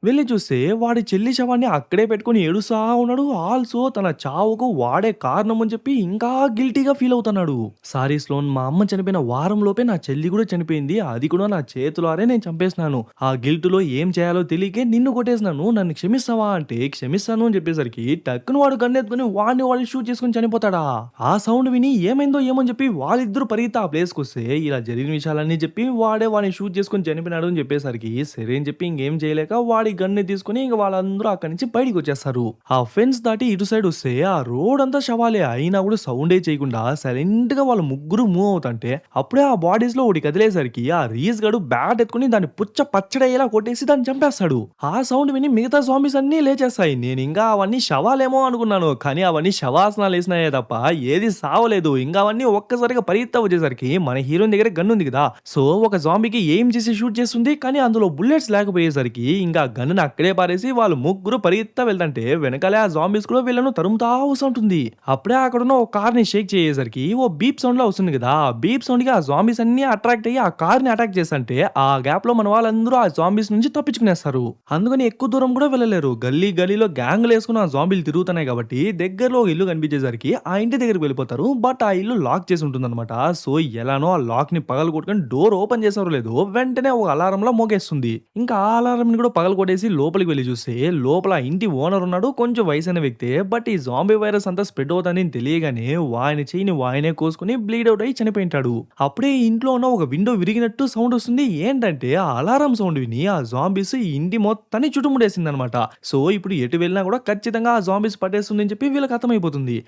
వెళ్లి చూస్తే వాడి చెల్లి శవాన్ని అక్కడే పెట్టుకొని ఏడుస్తా ఉన్నాడు. ఆల్సో తన చావుకు వాడే కారణం అని చెప్పి ఇంకా గిల్టీగా ఫీల్ అవుతున్నాడు. సారీ స్లోన్, మా అమ్మ చనిపోయిన వారం లోపే నా చెల్లి కూడా చనిపోయింది. అది కూడా నా చేతులారే నేను చంపేసినాను. ఆ గిల్టులో ఏం చేయాలో తెలియకే నిన్ను కొట్టేసినాను. నన్ను క్షమిస్తావా అంటే క్షమిస్తాను అని చెప్పేసరికి టక్కును వాడు గన్నెత్తుకుని వాడిని షూట్ చేసుకుని చనిపోతాడా. ఆ సౌండ్ విని ఏమైందో ఏమో అని చెప్పి వాళ్ళిద్దరు పరిగెత్తి ఆ ప్లేస్ కి వస్తే ఇలా జరిగిన విషయాలన్నీ చెప్పి వాడిని షూట్ చేసుకుని చనిపోయినాడు అని చెప్పేసరికి సరే అని చెప్పి ఇంకేం చేయలేక వాడి గన్ని తీసుకుని ఇంక వాళ్ళందరూ అక్కడి నుంచి బయటికి వచ్చేస్తారు. ఆ ఫెన్స్ దాటి ఇటు సైడ్ వస్తే ఆ రోడ్ అంతా శవాలే అయినా కూడా సౌండే చేయకుండా సైలెంట్ గా వాళ్ళ ముగ్గురు మూవ్ అవుతుంటే అప్పుడే ఆ బాడీస్ లో ఒకటి కదిలేసరికి ఆ రీస్ గడు బ్యాట్ ఎత్తుకుని దాన్ని పుచ్చ పచ్చడయ్యేలా కొట్టేసి దాన్ని చంపేస్తాడు. ఆ సౌండ్ విని మిగతా జాంబీస్ అన్ని లేచేస్తాయి. నేను ఇంకా అవన్నీ శవాలేమో అనుకున్నాను, కానీ అవన్నీ శవాసనాలు వేసినాయే తప్ప ఏది సావలేదు. ఇంకా అవన్నీ ఒక్కసారిగా పరిగెత్తా వచ్చేసరికి మన హీరోయిన్ దగ్గర గన్ ఉంది కదా, సో ఒక జాంబీకి ఏం చేసి షూట్ చేస్తుంది, కానీ అందులో బుల్లెట్స్ లేకపోయేసరికి ఇంకా గన్ను అక్కడే పారేసి వాళ్ళు ముగ్గురు పరిగెత్తా వెళ్తుంటే వెనకాలే ఆ జాంబీస్ కూడా వీళ్ళను తరుముతా వస్తుంటుంది. అప్పుడే అక్కడున్న ఒక కార్ ని షేక్ చేసేసరికి ఓ బీప్ సౌండ్ లా వస్తుంది కదా, ఆ బీప్ సౌండ్ కి ఆ జాంబీస్ అన్ని అట్రాక్ట్ అయ్యి ఆ కార్ ని అటాక్ చేస్తుంటే ఆ గ్యాప్ లో మన వాళ్ళందరూ ఆ జాంబీస్ నుంచి తప్పించుకునేస్తారు. అందుకని ఎక్కువ దూరం కూడా వెళ్ళలేరు. గల్లీ గల్లీలో గ్యాంగ్లు వేసుకుని ఆ జాంబీలు తిరుగుతున్నాయి కాబట్టి దగ్గరలో ఇల్లు కనిపించేసరికి ఆ ఇంటి దగ్గరికి వెళ్ళిపోతారు. బట్ ఆ ఇల్లు లాక్ చేసి ఉంటుంది అనమాట. సో ఎలానో ఆ లాక్ ని పగల కొట్టుకొని డోర్ ఓపెన్ చేసారో లేదో వెంటనే ఒక అలారం లా మోగేస్తుంది. ఇంకా ఆ అలారం ని కూడా పగల కొట్టేసి లోపలికి వెళ్ళి చూస్తే లోపల ఇంటి ఓనర్ ఉన్నాడు, కొంచెం వయసైన వ్యక్తే. బట్ ఈ జాంబీ వైరస్ అంతా స్ప్రెడ్ అవుతుందని తెలియగానే వాయిని చేయని వాయినే కోసుకుని బ్లీడ్ అవుట్ అయ్యి చనిపోయింటాడు. అప్పుడే ఇంట్లో ఉన్న ఒక విండో విరిగినట్టు సౌండ్ వస్తుంది. ఏంటంటే ఆ అలారం సౌండ్ విని ఆ జాంబీస్ ఈ ఇంటి మొత్తాన్ని చుట్టుముడేసింది అనమాట. సో ఇప్పుడు ఎటు వెళ్ళినా కూడా ఖచ్చితంగా ఆ జాంబీస్ పట్టేస్తుంది అని చెప్పి వీళ్ళకి అర్థమైపోతుంది.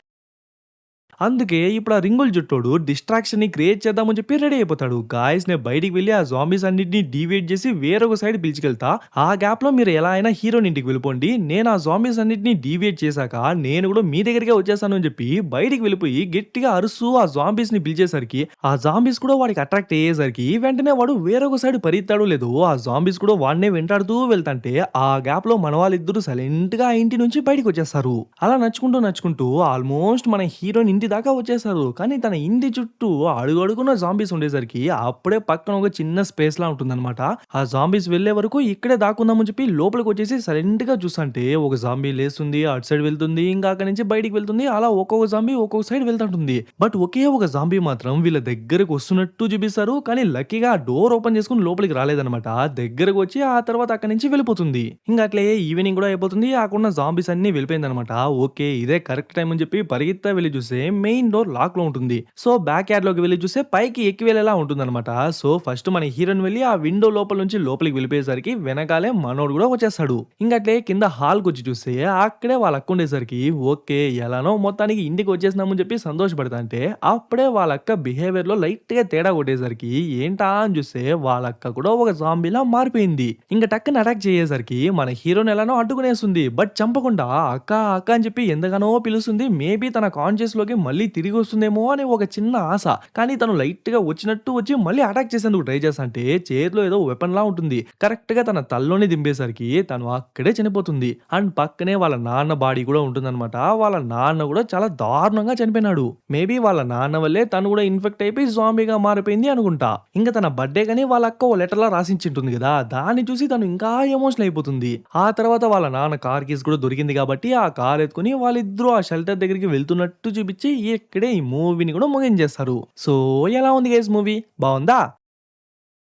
అందుకే ఇప్పుడు ఆ రింగుల జుట్టోడు డిస్ట్రాక్షన్ ని క్రియేట్ చేద్దామని చెప్పి రెడీ అయిపోతాడు. గాయస్ నే బయటికి వెళ్ళి ఆ జాంబీస్ అన్నింటినీ డీవియేట్ చేసి వేరొక సైడ్ పిలిచికెళ్తా. ఆ గ్యాప్ లో మీరు ఎలా అయినా హీరోని ఇంటికి వెళ్ళిపోండి. నేను ఆ జాంబీస్ అన్నింటినీ డీవియేట్ చేశాక నేను కూడా మీ దగ్గరికే వచ్చేసాను అని చెప్పి బయటికి వెళ్ళిపోయి గట్టిగా అరుస్తూ ఆ జాంబీస్ ని పిలిచేసరికి ఆ జాంబీస్ కూడా వాడికి అట్రాక్ట్ అయ్యేసరికి వెంటనే వాడు వేరొక సైడ్ పరిగెత్తాడో లేదో ఆ జాంబీస్ కూడా వాడినే వెంటాడుతూ వెళ్తాంటే ఆ గ్యాప్ లో మన వాళ్ళిద్దరూ సైలెంట్ గా ఆ ఇంటి నుంచి బయటికి వచ్చేస్తారు. అలా నచ్చుకుంటూ ఆల్మోస్ట్ మన హీరోని ఇంటి దాకా వచ్చేసారు. కానీ తన ఇంటి చుట్టూ అడుగడుగున జాంబీస్ ఉండేసరికి అప్పుడే పక్కన ఒక చిన్న స్పేస్ లా ఉంటుందన్నమాట. ఆ జాంబీస్ వెళ్లే వరకు ఇక్కడే దాక్కుందామని చెప్పి లోపలికి వచ్చేసి సైలెంట్ గా చూస్తుంటే ఒక జాంబీ లేస్తుంది, అటు సైడ్ వెళ్తుంది, ఇంకా అక్కడి నుంచి బయటికి వెళ్తుంది. అలా ఒక్కొక్క జాంబీ ఒక్కొక్క సైడ్ వెళ్తుంటుంది. బట్ ఒకే ఒక జాంబీ మాత్రం వీళ్ళ దగ్గరకు వస్తున్నట్టు చూపిస్తారు. కానీ లక్కీగా డోర్ ఓపెన్ చేసుకుని లోపలికి రాలేదన్నమాట. దగ్గరకు వచ్చి ఆ తర్వాత అక్కడి నుంచి వెళ్ళిపోతుంది. ఇంకా అట్లే ఈవినింగ్ కూడా అయిపోతుంది. అక్కడ జాంబీస్ అన్ని వెళ్ళిపోయిందనమాట. ఓకే ఇదే కరెక్ట్ టైం అని చెప్పి పరిగెత్తా వెళ్ళి చూస్తే మెయిన్ డోర్ లాక్ లో ఉంటుంది. సో బ్యాక్ యార్డ్ లోకి వెళ్ళి చూస్తే పైకి ఎక్కి వెళ్ళేలా ఉంటుంది అనమాట. సో ఫస్ట్ మన హీరోయిన్ వెళ్ళి ఆ విండో లోపల నుంచి లోపలికి వెళ్ళిపోయేసరికి వెనకాలే మనోడు కూడా వచ్చేస్తాడు. ఇంకట్లే కింద హాల్ కి వచ్చి చూస్తే అక్కడే వాళ్ళ అక్క ఉండేసరికి ఓకే ఎలానో మొత్తానికి ఇంటికి వచ్చేసినామని చెప్పి సంతోషపడతా అంటే అప్పుడే వాళ్ళ అక్క బిహేవియర్ లో లైట్ గా తేడా కొట్టేసరికి ఏంటా అని చూస్తే వాళ్ళ అక్క కూడా ఒక జాంబీలా మారిపోయింది. ఇంకా టక్కన అటాక్ చేసేసరికి మన హీరోని ఎలానో అడ్డుకునేస్తుంది. బట్ చంపకుండా అక్క అక్క అని చెప్పి ఎంతగానో పిలుస్తుంది. మేబీ తన కాన్షియస్ లోకి మళ్ళీ తిరిగి వస్తుందేమో అని ఒక చిన్న ఆశ. కానీ తను లైట్ గా వచ్చినట్టు వచ్చి మళ్ళీ అటాక్ చేసేందుకు ట్రై చేస్తుంటే చేతిలో ఏదో వెపన్ లా ఉంటుంది. కరెక్ట్ గా తన తల్లోనే దింపేసరికి తను అక్కడే చనిపోతుంది. అండ్ పక్కనే వాళ్ళ నాన్న బాడీ కూడా ఉంటుందన్నమాట. వాళ్ళ నాన్న కూడా చాలా దారుణంగా చనిపోయినాడు. మేబీ వాళ్ళ నాన్న వల్లే తను కూడా ఇన్ఫెక్ట్ అయిపోయి జాంబీగా మారిపోయింది అనుకుంటా. ఇంకా తన బర్త్డే కానీ వాళ్ళ అక్క ఓ లెటర్ లా రాసించింటుంది కదా, దాన్ని చూసి తను ఇంకా ఎమోషనల్ అయిపోతుంది. ఆ తర్వాత వాళ్ళ నాన్న కార్ కీస్ కూడా దొరికింది కాబట్టి ఆ కార్ ఎత్తుకుని వాళ్ళిద్దరూ ఆ షెల్టర్ దగ్గరికి వెళ్తున్నట్టు చూపించి ఇక్కడే ఈ మూవీని కూడా ముగించేస్తారు. సో ఎలా ఉంది గైస్ మూవీ? బాగుందా?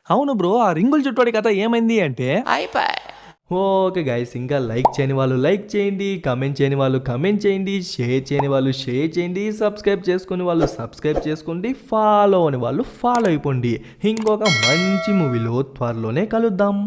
అవును బ్రో, ఆ రింగుల చుట్టోడి కథ ఏమైంది అంటే ఓకే గైస్, ఇంకా లైక్ చేయని వాళ్ళు లైక్ చేయండి, కమెంట్ చేయని వాళ్ళు కమెంట్ చేయండి, షేర్ చేయని వాళ్ళు షేర్ చేయండి, సబ్స్క్రైబ్ చేసుకుని వాళ్ళు సబ్స్క్రైబ్ చేసుకోండి, ఫాలో అని వాళ్ళు ఫాలో అయిపోండి. ఇంకొక మంచి మూవీలో త్వరలోనే కలుద్దాం.